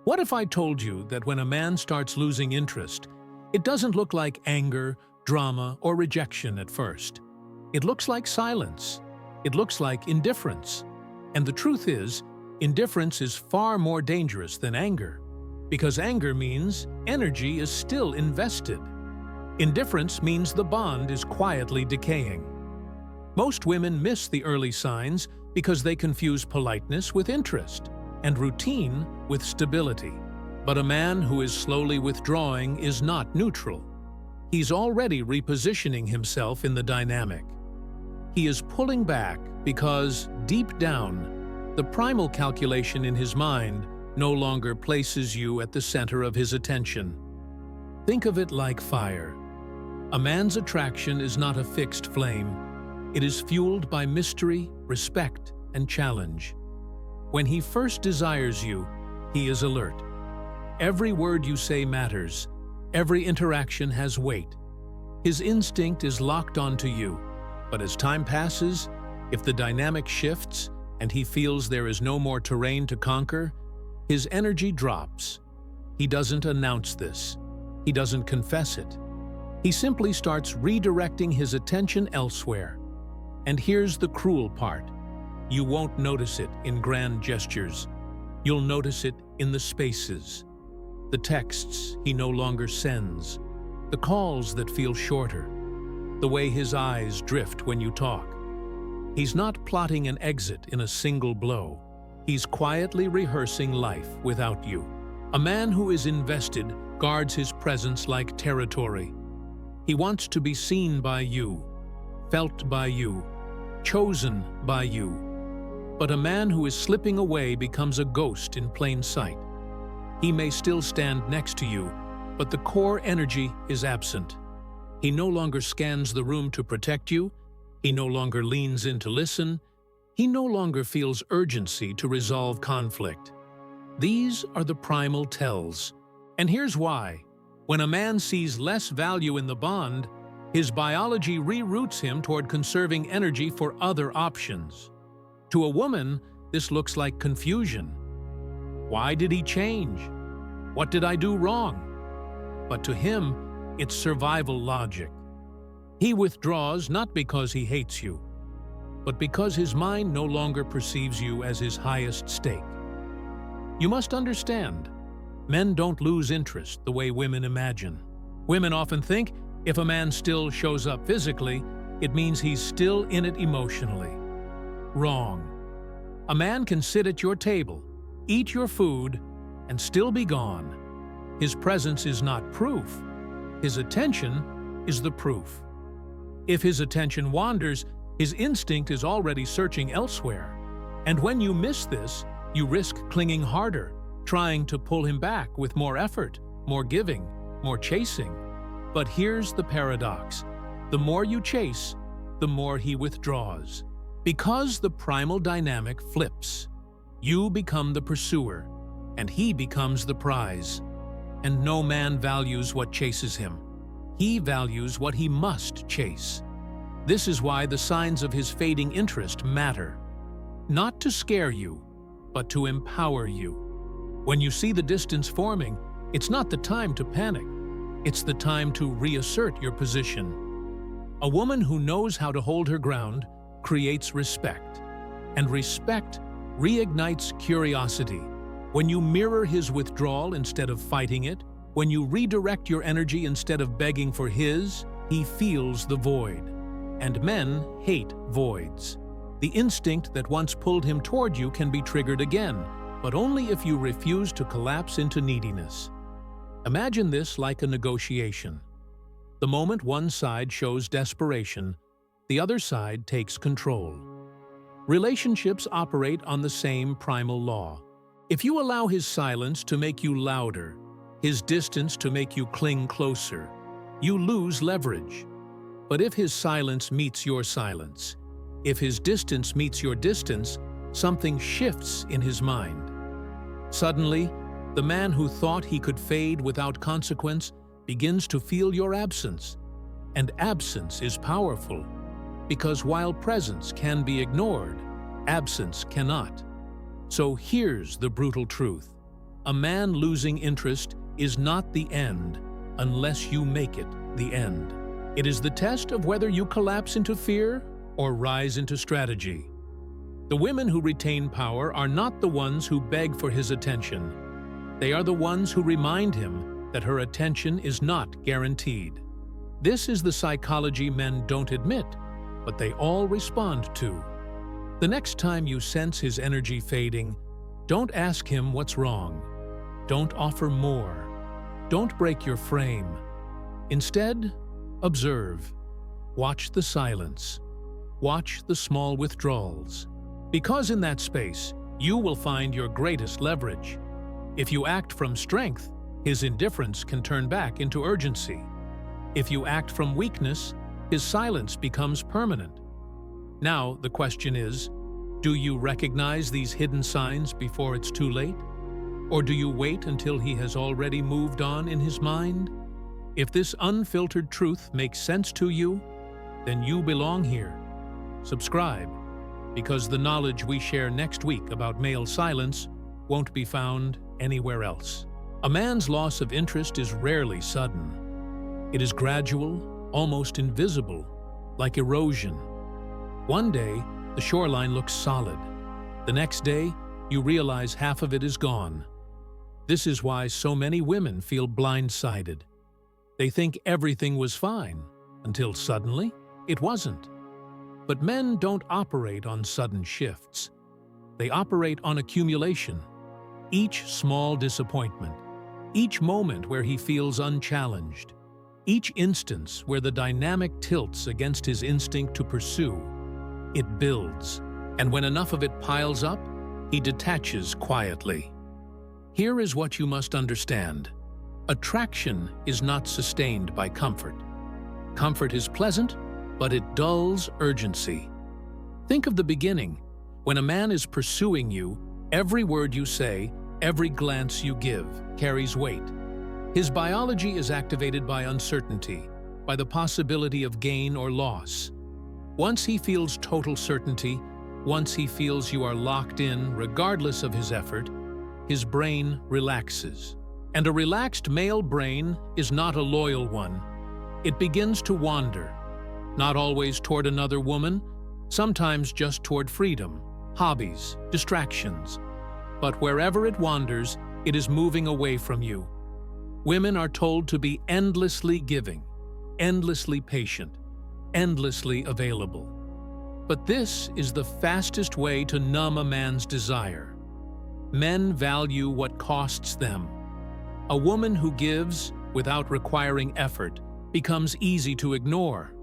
What if I told you that when a man starts losing interest, it doesn't look like anger, drama, or rejection at first? It looks like silence. It looks like indifference. And the truth is, indifference is far more dangerous than anger, because anger means energy is still invested. Indifference means the bond is quietly decaying. Most women miss the early signs because they confuse politeness with interest and routine with stability. But a man who is slowly withdrawing is not neutral. He's already repositioning himself in the dynamic. He is pulling back because, deep down, the primal calculation in his mind no longer places you at the center of his attention. Think of it like fire. A man's attraction is not a fixed flame. It is fueled by mystery, respect, and challenge. When he first desires you, he is alert. Every word you say matters. Every interaction has weight. His instinct is locked onto you. But as time passes, if the dynamic shifts and he feels there is no more terrain to conquer, his energy drops. He doesn't announce this. He doesn't confess it. He simply starts redirecting his attention elsewhere. And here's the cruel part. You won't notice it in grand gestures. You'll notice it in the spaces. The texts he no longer sends. The calls that feel shorter. The way his eyes drift when you talk. He's not plotting an exit in a single blow. He's quietly rehearsing life without you. A man who is invested guards his presence like territory. He wants to be seen by you, felt by you, chosen by you. But a man who is slipping away becomes a ghost in plain sight. He may still stand next to you, but the core energy is absent. He no longer scans the room to protect you. He no longer leans in to listen. He no longer feels urgency to resolve conflict. These are the primal tells. And here's why. When a man sees less value in the bond, his biology reroutes him toward conserving energy for other options. To a woman, this looks like confusion. Why did he change? What did I do wrong? But to him, it's survival logic. He withdraws not because he hates you, but because his mind no longer perceives you as his highest stake. You must understand, men don't lose interest the way women imagine. Women often think if a man still shows up physically, it means he's still in it emotionally. Wrong. A man can sit at your table, eat your food, and still be gone. His presence is not proof. His attention is the proof. If his attention wanders, his instinct is already searching elsewhere. And when you miss this, you risk clinging harder, trying to pull him back with more effort, more giving, more chasing. But here's the paradox. The more you chase, the more he withdraws. Because the primal dynamic flips. You become the pursuer, and he becomes the prize. And no man values what chases him. He values what he must chase. This is why the signs of his fading interest matter. Not to scare you, but to empower you. When you see the distance forming, it's not the time to panic. It's the time to reassert your position. A woman who knows how to hold her ground creates respect. And respect reignites curiosity. When you mirror his withdrawal instead of fighting it, when you redirect your energy instead of begging for his, he feels the void. And men hate voids. The instinct that once pulled him toward you can be triggered again, but only if you refuse to collapse into neediness. Imagine this like a negotiation. The moment one side shows desperation, the other side takes control. Relationships operate on the same primal law. If you allow his silence to make you louder, his distance to make you cling closer, you lose leverage. But if his silence meets your silence, if his distance meets your distance, something shifts in his mind. Suddenly, the man who thought he could fade without consequence begins to feel your absence. And absence is powerful, because while presence can be ignored, absence cannot. So here's the brutal truth. A man losing interest is not the end unless you make it the end. It is the test of whether you collapse into fear or rise into strategy. The women who retain power are not the ones who beg for his attention. They are the ones who remind him that her attention is not guaranteed. This is the psychology men don't admit, but they all respond to. The next time you sense his energy fading, don't ask him what's wrong. Don't offer more. Don't break your frame. Instead, observe. Watch the silence. Watch the small withdrawals. Because in that space, you will find your greatest leverage. If you act from strength, his indifference can turn back into urgency. If you act from weakness, his silence becomes permanent. Now, the question is, do you recognize these hidden signs before it's too late? Or do you wait until he has already moved on in his mind? If this unfiltered truth makes sense to you, then you belong here. Subscribe, because the knowledge we share next week about male silence won't be found anywhere else. A man's loss of interest is rarely sudden. It is gradual, almost invisible, like erosion. One day, the shoreline looks solid. The next day, you realize half of it is gone. This is why so many women feel blindsided. They think everything was fine, until suddenly, it wasn't. But men don't operate on sudden shifts. They operate on accumulation. Each small disappointment, each moment where he feels unchallenged, each instance where the dynamic tilts against his instinct to pursue, it builds. And when enough of it piles up, he detaches quietly. Here is what you must understand. Attraction is not sustained by comfort. Comfort is pleasant, but it dulls urgency. Think of the beginning. When a man is pursuing you, every word you say, every glance you give, carries weight. His biology is activated by uncertainty, by the possibility of gain or loss. Once he feels total certainty, once he feels you are locked in, regardless of his effort, his brain relaxes. And a relaxed male brain is not a loyal one. It begins to wander, not always toward another woman, sometimes just toward freedom, hobbies, distractions. But wherever it wanders, it is moving away from you. Women are told to be endlessly giving, endlessly patient, endlessly available. But this is the fastest way to numb a man's desire. Men value what costs them. A woman who gives without requiring effort becomes easy to ignore.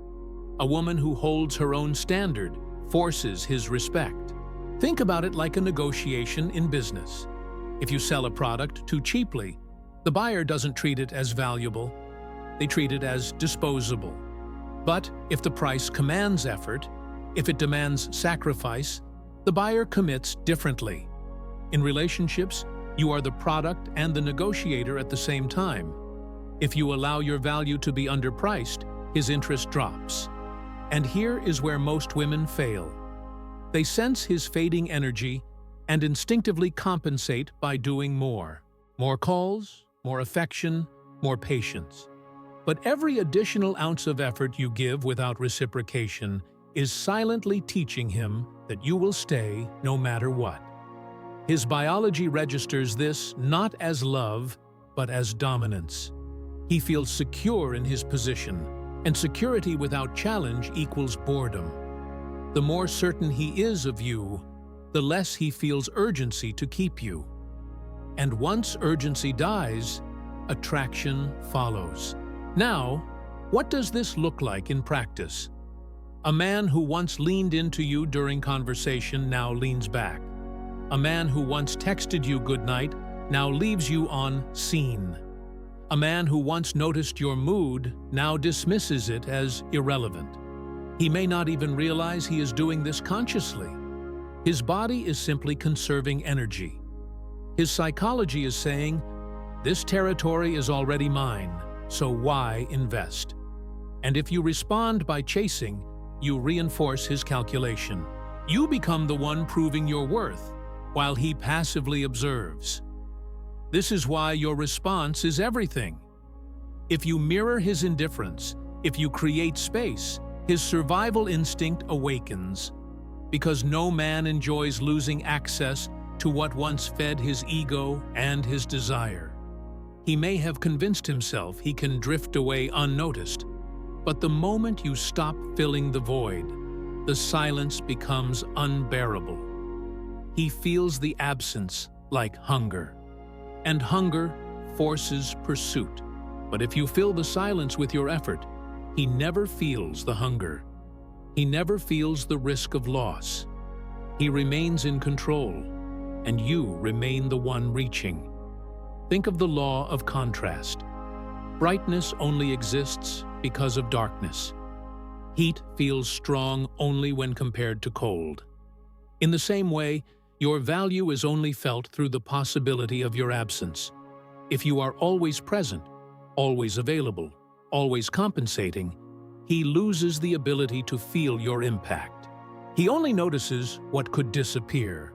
A woman who holds her own standard forces his respect. Think about it like a negotiation in business. If you sell a product too cheaply, the buyer doesn't treat it as valuable. They treat it as disposable. But if the price commands effort, if it demands sacrifice, the buyer commits differently. In relationships, you are the product and the negotiator at the same time. If you allow your value to be underpriced, his interest drops. And here is where most women fail. They sense his fading energy and instinctively compensate by doing more. More calls, more affection, more patience. But every additional ounce of effort you give without reciprocation is silently teaching him that you will stay no matter what. His biology registers this not as love, but as dominance. He feels secure in his position, and security without challenge equals boredom. The more certain he is of you, the less he feels urgency to keep you. And once urgency dies, attraction follows. Now, what does this look like in practice? A man who once leaned into you during conversation now leans back. A man who once texted you good night now leaves you on seen. A man who once noticed your mood now dismisses it as irrelevant. He may not even realize he is doing this consciously. His body is simply conserving energy. His psychology is saying, "This territory is already mine, so why invest?" And if you respond by chasing, you reinforce his calculation. You become the one proving your worth, while he passively observes. This is why your response is everything. If you mirror his indifference, if you create space, his survival instinct awakens. Because no man enjoys losing access to what once fed his ego and his desire. He may have convinced himself he can drift away unnoticed, but the moment you stop filling the void, the silence becomes unbearable. He feels the absence like hunger, and hunger forces pursuit. But if you fill the silence with your effort, he never feels the hunger. He never feels the risk of loss. He remains in control, and you remain the one reaching. Think of the law of contrast. Brightness only exists because of darkness. Heat feels strong only when compared to cold. In the same way, your value is only felt through the possibility of your absence. If you are always present, always available, always compensating, he loses the ability to feel your impact. He only notices what could disappear.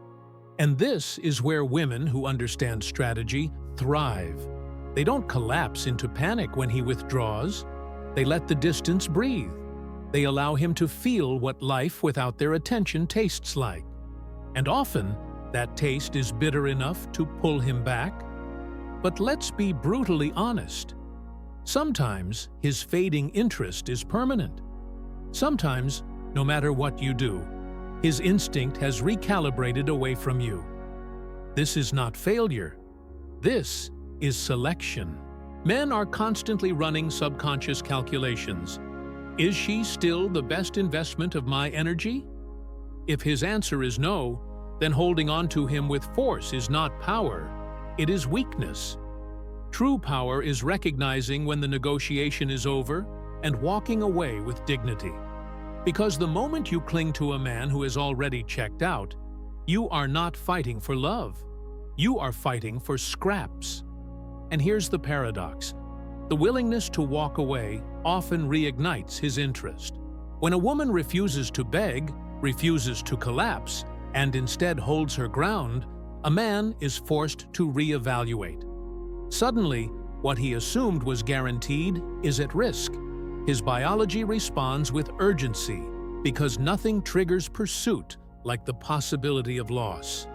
And this is where women who understand strategy thrive. They don't collapse into panic when he withdraws. They let the distance breathe. They allow him to feel what life without their attention tastes like. And often, that taste is bitter enough to pull him back. But let's be brutally honest. Sometimes his fading interest is permanent. Sometimes, no matter what you do, his instinct has recalibrated away from you. This is not failure. This is selection. Men are constantly running subconscious calculations. Is she still the best investment of my energy? If his answer is no, then holding on to him with force is not power, it is weakness. True power is recognizing when the negotiation is over and walking away with dignity. Because the moment you cling to a man who is already checked out, you are not fighting for love. You are fighting for scraps. And here's the paradox. The willingness to walk away often reignites his interest. When a woman refuses to beg, refuses to collapse, and instead holds her ground, a man is forced to reevaluate. Suddenly, what he assumed was guaranteed is at risk. His biology responds with urgency because nothing triggers pursuit like the possibility of loss.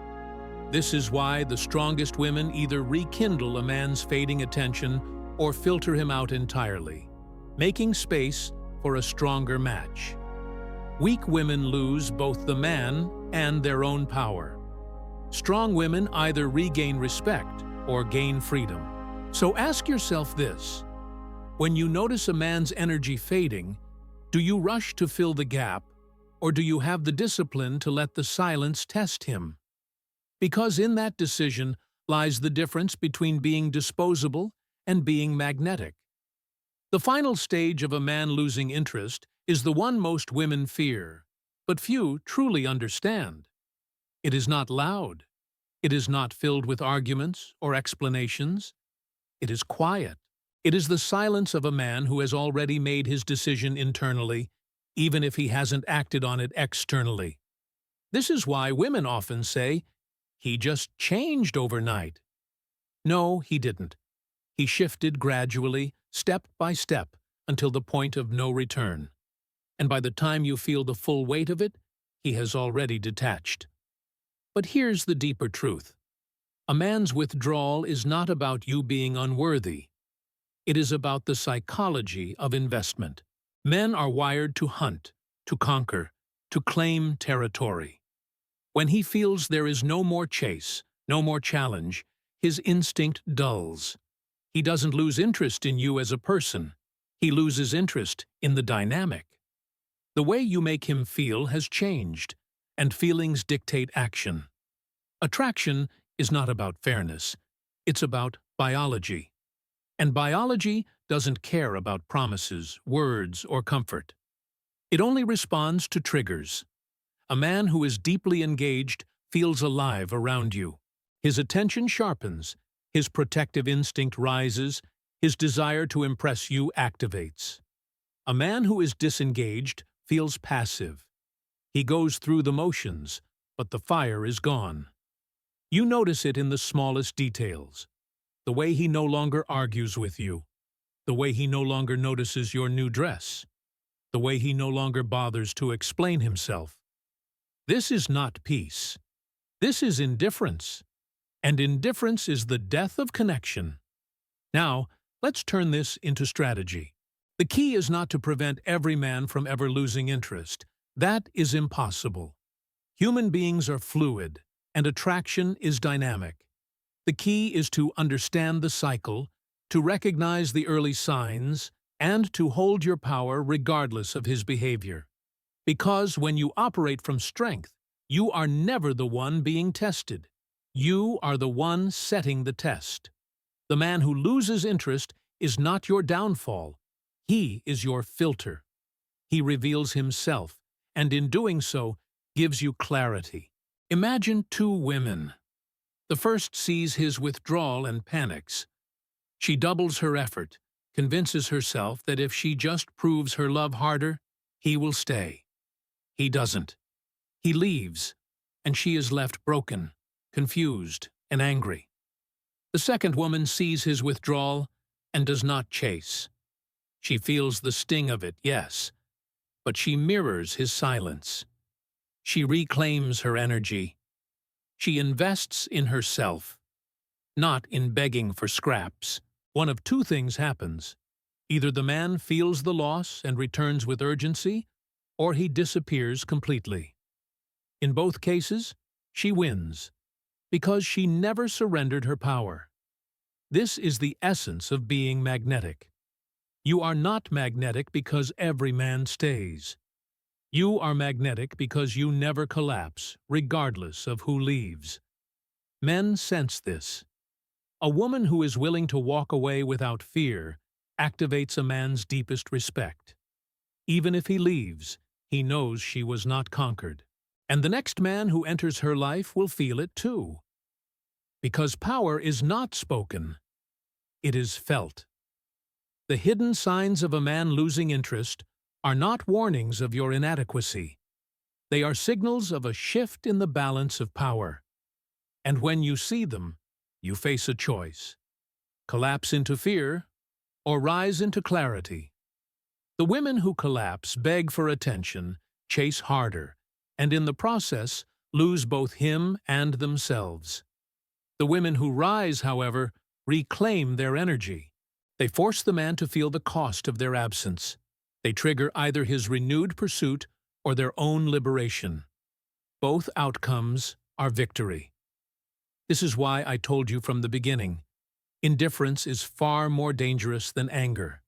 This is why the strongest women either rekindle a man's fading attention or filter him out entirely, making space for a stronger match. Weak women lose both the man and their own power. Strong women either regain respect or gain freedom. So ask yourself this: when you notice a man's energy fading, do you rush to fill the gap, or do you have the discipline to let the silence test him? Because in that decision lies the difference between being disposable and being magnetic. The final stage of a man losing interest is the one most women fear, but few truly understand. It is not loud. It is not filled with arguments or explanations. It is quiet. It is the silence of a man who has already made his decision internally, even if he hasn't acted on it externally. This is why women often say, "He just changed overnight." No, he didn't. He shifted gradually, step by step, until the point of no return. And by the time you feel the full weight of it, he has already detached. But here's the deeper truth. A man's withdrawal is not about you being unworthy. It is about the psychology of investment. Men are wired to hunt, to conquer, to claim territory. When he feels there is no more chase, no more challenge, his instinct dulls. He doesn't lose interest in you as a person. He loses interest in the dynamic. The way you make him feel has changed, and feelings dictate action. Attraction is not about fairness. It's about biology. And biology doesn't care about promises, words, or comfort. It only responds to triggers. A man who is deeply engaged feels alive around you. His attention sharpens, his protective instinct rises, his desire to impress you activates. A man who is disengaged feels passive. He goes through the motions, but the fire is gone. You notice it in the smallest details. The way he no longer argues with you. The way he no longer notices your new dress. The way he no longer bothers to explain himself. This is not peace. This is indifference. And indifference is the death of connection. Now, let's turn this into strategy. The key is not to prevent every man from ever losing interest. That is impossible. Human beings are fluid, and attraction is dynamic. The key is to understand the cycle, to recognize the early signs, and to hold your power regardless of his behavior. Because when you operate from strength, you are never the one being tested. You are the one setting the test. The man who loses interest is not your downfall. He is your filter. He reveals himself, and in doing so, gives you clarity. Imagine two women. The first sees his withdrawal and panics. She doubles her effort, convinces herself that if she just proves her love harder, he will stay. He doesn't. He leaves, and she is left broken, confused, and angry. The second woman sees his withdrawal and does not chase. She feels the sting of it, yes, but she mirrors his silence. She reclaims her energy. She invests in herself, not in begging for scraps. One of two things happens. Either the man feels the loss and returns with urgency, or he disappears completely. In both cases, she wins, because she never surrendered her power. This is the essence of being magnetic. You are not magnetic because every man stays. You are magnetic because you never collapse, regardless of who leaves. Men sense this. A woman who is willing to walk away without fear activates a man's deepest respect. Even if he leaves, he knows she was not conquered. And the next man who enters her life will feel it too. Because power is not spoken, it is felt. The hidden signs of a man losing interest are not warnings of your inadequacy. They are signals of a shift in the balance of power. And when you see them, you face a choice: collapse into fear or rise into clarity. The women who collapse beg for attention, chase harder, and in the process lose both him and themselves. The women who rise, however, reclaim their energy. They force the man to feel the cost of their absence. They trigger either his renewed pursuit or their own liberation. Both outcomes are victory. This is why I told you from the beginning, indifference is far more dangerous than anger.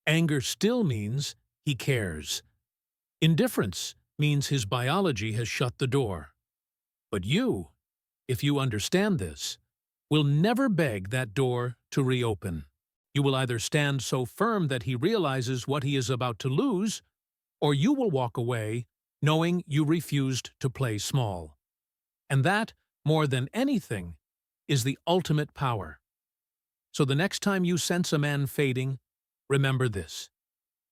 Anger still means he cares. Indifference means his biology has shut the door. But you, if you understand this, will never beg that door to reopen. You will either stand so firm that he realizes what he is about to lose, or you will walk away knowing you refused to play small. And that, more than anything, is the ultimate power. So the next time you sense a man fading, remember this: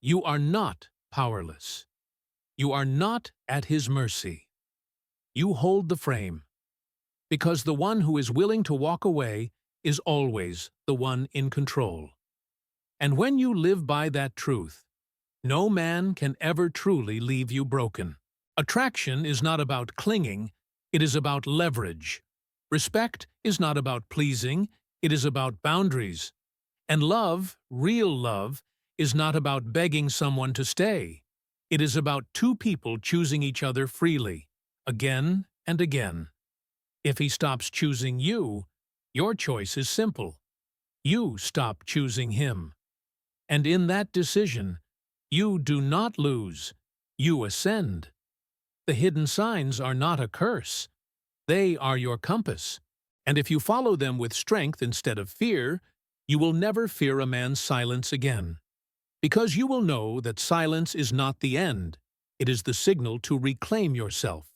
you are not powerless. You are not at his mercy. You hold the frame, because the one who is willing to walk away is always the one in control. And when you live by that truth, no man can ever truly leave you broken. Attraction is not about clinging, it is about leverage. Respect is not about pleasing, it is about boundaries. And love, real love, is not about begging someone to stay. It is about two people choosing each other freely, again and again. If he stops choosing you, your choice is simple. You stop choosing him. And in that decision, you do not lose, you ascend. The hidden signs are not a curse. They are your compass. And if you follow them with strength instead of fear, you will never fear a man's silence again. Because you will know that silence is not the end. It is the signal to reclaim yourself.